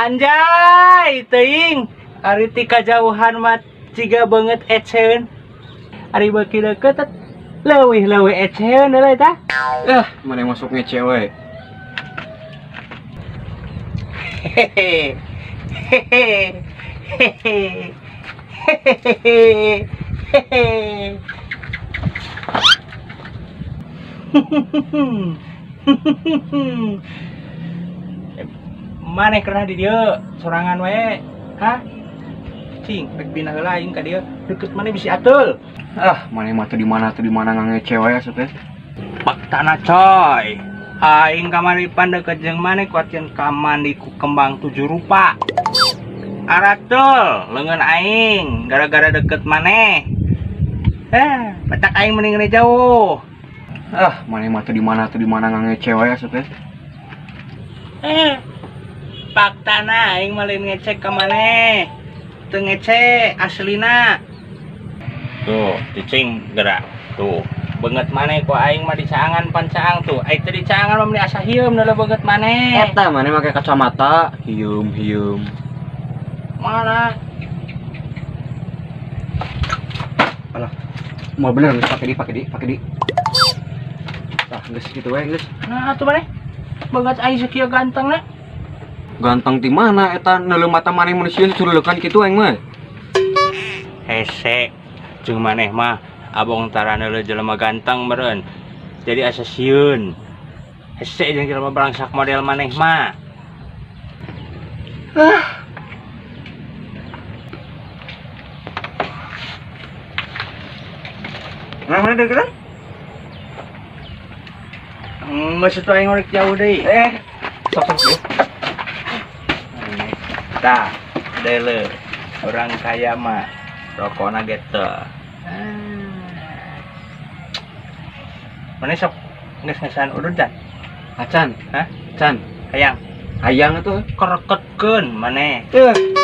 Anjay, teuing. Ari ti kajauhan mah ciga banget eceun. Ari beuki deukeut leuwih-leuwih eceun heula tah. Mana yang masuk ngece we? Hehehe. Hehehe. Hehehe. Hehehe. Maneh kena di dieu sorangan we, hah? Cing, rek pindah heula aing ka dieu, deukeut maneh bisi atul. Mana mah tuh di mana ngangece we asup teh. Faktana coy, aing kamari pandeukeut jeung maneh kuatkeun ka mandi ku kembang 7 rupa. Aratul, leungeun aing gara-gara deket maneh. Batak aing mending jauh. Mana mah tuh di mana ngangece we asup teh. Faktana aing mah lain ngecek ka maneh. Teu ngece aslina. Tuh, cicing gerak. Tuh, beungeut maneh ku aing mah dicaangan pancaang tuh. Aing teh dicaangan mah meni asa hieum da beungeut maneh. Eta maneh make kacamata, hieum. Mana? Alah. Mau bener geus pake di. Tah, geus kitu we geus. Nah, atuh maneh. Beungeut aing sakieu gantengna. Ganteng ti mana eta neuleuh mata maneh manusia curuleukan kitu aing mah. Hese. Jeung maneh mah abong tara neuleuh jelema ganteng meureun. Jadi asa sieun. Hese jeung jelema barangsak model maneh mah. Nah, mana deketan? Geus atuh aing urek jauh deui. Sok ya. Tah, deuleu. Orang kaya mah rokona gitu. Mana sok geus ngesan udud dan? Acan, Hah? Can. Hayang atuh. Kereketkeun maneh.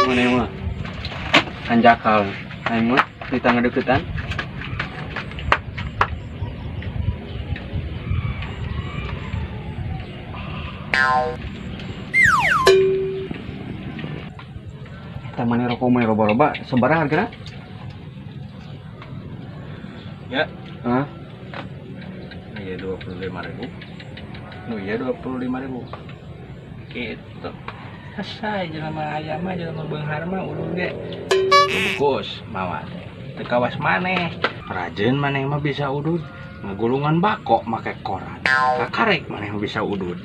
Maneh mah. Anjakal. Aing mah kita ngadeuketan. Tamane rokok mah roba-roba sabaraha hargana? Ya, Hah? iya 25.000. Nu iya 25.000. Gitu. Asa jelema aya mah jelema beunghar mah ulun ge. Bungkus mawa teh. Teu kawas maneh. Rajeun maneh mah bisa udud. Ngagulungan bako make koran. Kakarek maneh mah bisa udud.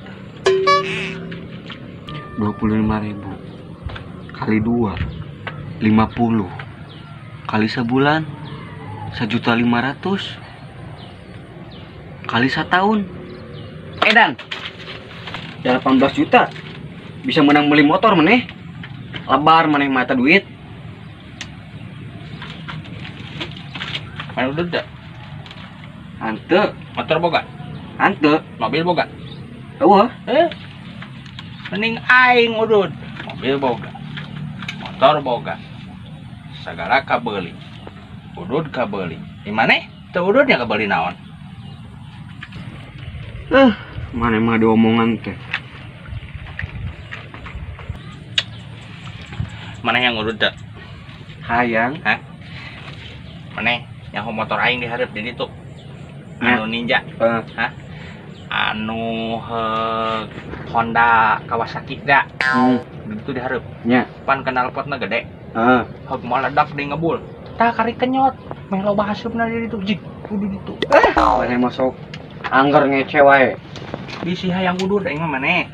25.000 kali 2 50 kali sebulan 1.500.000 kali setahun edan 18 juta bisa menang beli motor maneh lebar maneh mata duit Mana udud da? hante Motor boga? hante Mobil boga? eueuh Mending aing udud. Mobil boga. Motor boga. Sagala kabeuli. Udud kabeuli. Di maneh teu ududnya kabeuli naon? maneh mah diomongan teh Maneh yang udud da? hayang Maneh yang motor aing dihareup di ditu. Ya. Anu Ninja. Hah? Anu Honda Kawasaki da. Itu dihareup. Nya. Pan knalpotna gede. Heeh. Hog meledak di ngebul. Tah kari kenyot. Meh loba hasupna di ditu jig kudu ditu. Maneh masuk angger ngece wae. Bisi hayang udud aing mah maneh.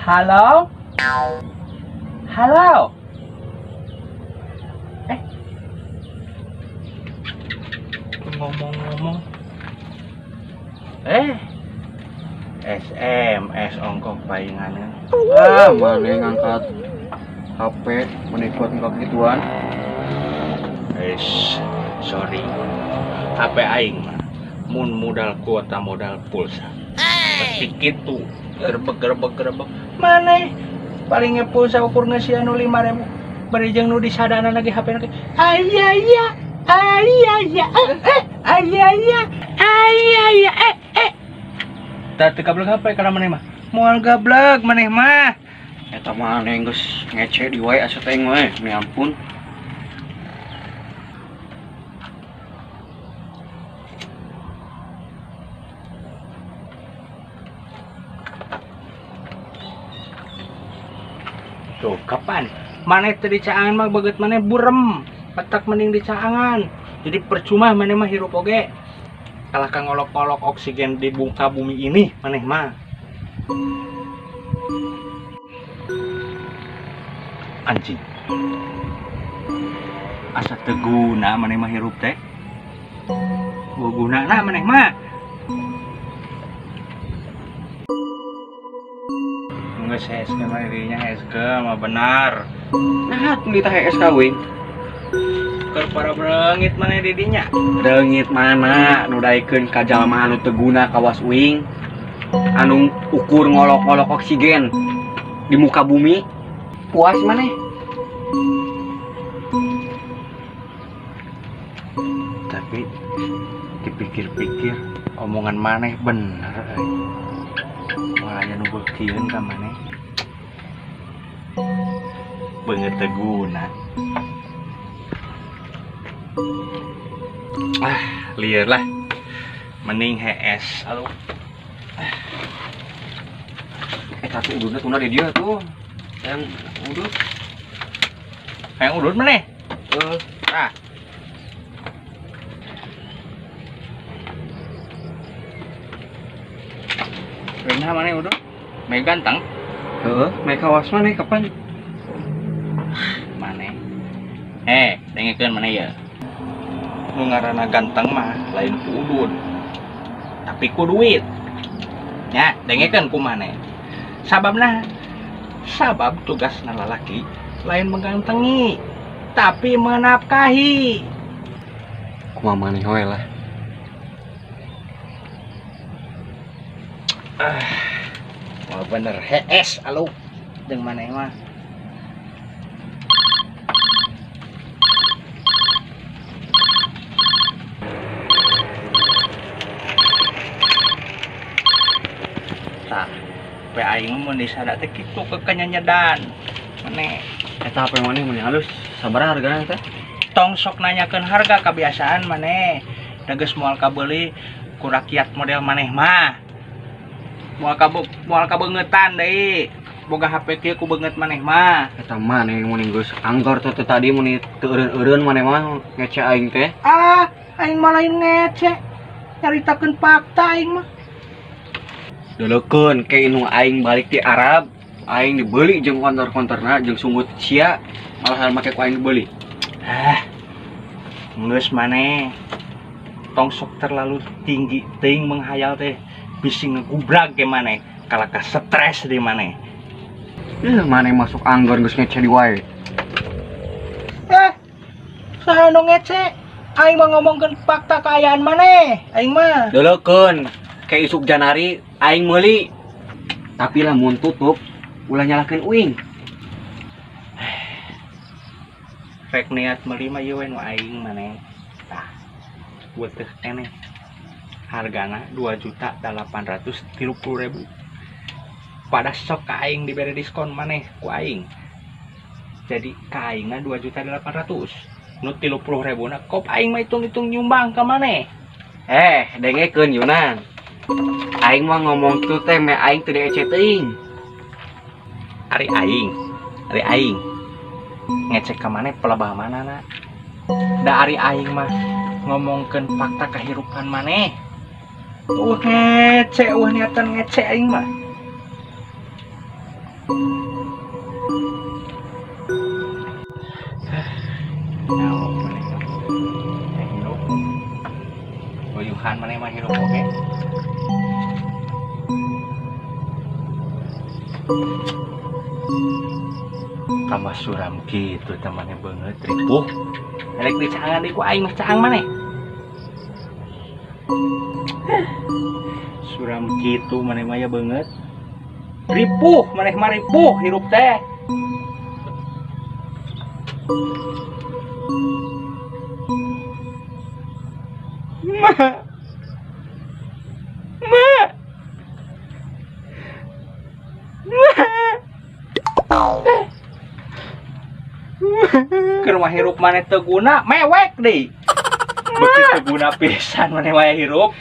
Halo? Halo? Ngomong-ngomong. SMS ongkong paingannya. Maneh ngangkat HP menikot enggak gituan. Sorry. HP aing mah mun modal kuota modal pulsa. Sedikit tuh gerbek mana palingnya pulsa ukur ngasih anu 5.000 bari jeung nu disadana lagi HP na ayah teu gablek HP kana maneh mah moal gablek maneh mah Eta mah aneh geus ngece di wae asa teh we, mi ampun. tuh kapan maneh teu di caangan mah beget maneh burem petak mending di caangan jadi percuma maneh mah hirup oge kalah ka ngolok-olok oksigen di muka bumi ini maneh mah anjing asa teu guna maneh mah hirup teh gunana maneh mah geus HSK mah dirinya HSK mah benar Nah, tuli tah SKW. keur para bereungit maneh didinya Reungit mana nu daekeun ka jalma anu teu guna kawas uing anu ukur ngolok-ngolok oksigen di muka bumi puas maneh. Tapi dipikir-pikir omongan maneh bener aya nu beukieun ka maneh beungeut teu guna lieur lah mending HS aduh Eta teh ududna tuna di dieu tuh. yang udut maneh Rena mana udah? Mega ganteng? Heeh, make kawas maneh kapan? Mana? Dengekeun mana ya? Nu ngaranna ganteng mah lain ku udud. Tapi ku duit. Nya, dengekeun ku maneh. Sababna sabab tugasna lalaki lain menggantengi, tapi menafkahi. Kumaha maneh we lah. Wah bener HS alo jeung maneh mah tah pe aing mun disada teh kitu kekenyanyedan maneh Eta apa maneh maneh halus sabaraha hargana teh? tong sok nanyakeun harga kebiasaan maneh da geus moal kabeuli ku rakyat model maneh mah moal kabeungetan deui boga HP kieu ku beungeut maneh mah Eta maneh mun geus anggar teh tadi mun teu eureun maneh mah ngece aing teh. Aing mah lain ngece nyaritakeun fakta aing mah Deulekeun ke inu aing balik di Arab, aing dibeli jeung konter-konterna jeung sungut sia malahan make ku aing dibeli. Geus maneh tong sok terlalu tinggi teuing menghayal teh bisi ngegubrag ke maneh kalaka stres di maneh Maneh masuk anggar geus ngece di wae. Saha nu ngece aing mah ngomongkeun fakta kaayaan maneh aing mah Deulekeun ke isuk Janari aing meuli. Tapi lamun tutup ulah nyalakeun uing. rek niat meuli mah ieu we nu aing maneh tah buateuh keneh hargana 2.830.000 pada sok ka aing diberi diskon maneh ku aing jadi ka aingna 2.800.000 nu 30.000 na kop aing mah hitung-hitung nyumbang ka maneh Dengekeun Yunan. Aing mah ngomong tuh teh me aing teu diece teuing. ari aing ngecek ka maneh pelebah manana da ari aing mah ngomongkeun fakta kehidupan maneh ngece niatan ngece aing mah Oyuhan maneh mah hirup oge Kamu suram gitu temannya banget ripuh. Elek dicangan di ku aing mah caang maneh. Suram gitu maneh mah ya banget. Ripuh maneh mah ripuh hirup teh. Ma. Ke rumah hirup maneh teu guna mewek deui. Beuki teu guna pisan maneh waya hirup.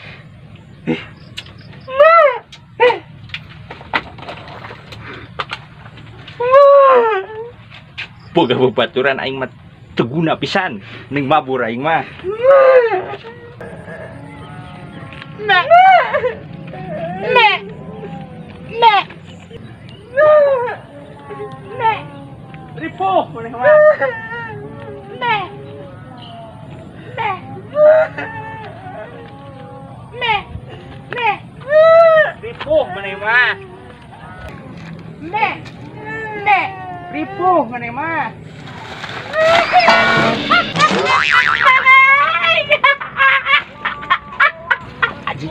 Boga babaturan aing mah teu guna pisan, ning mabur aing mah. Nek. Nek. Nek. Nek. Ripuh maneh mah. Nek. Nek. Nek. Nek. Ripuh maneh mah. Nek. Nek. Ripuh maneh mah. Aji.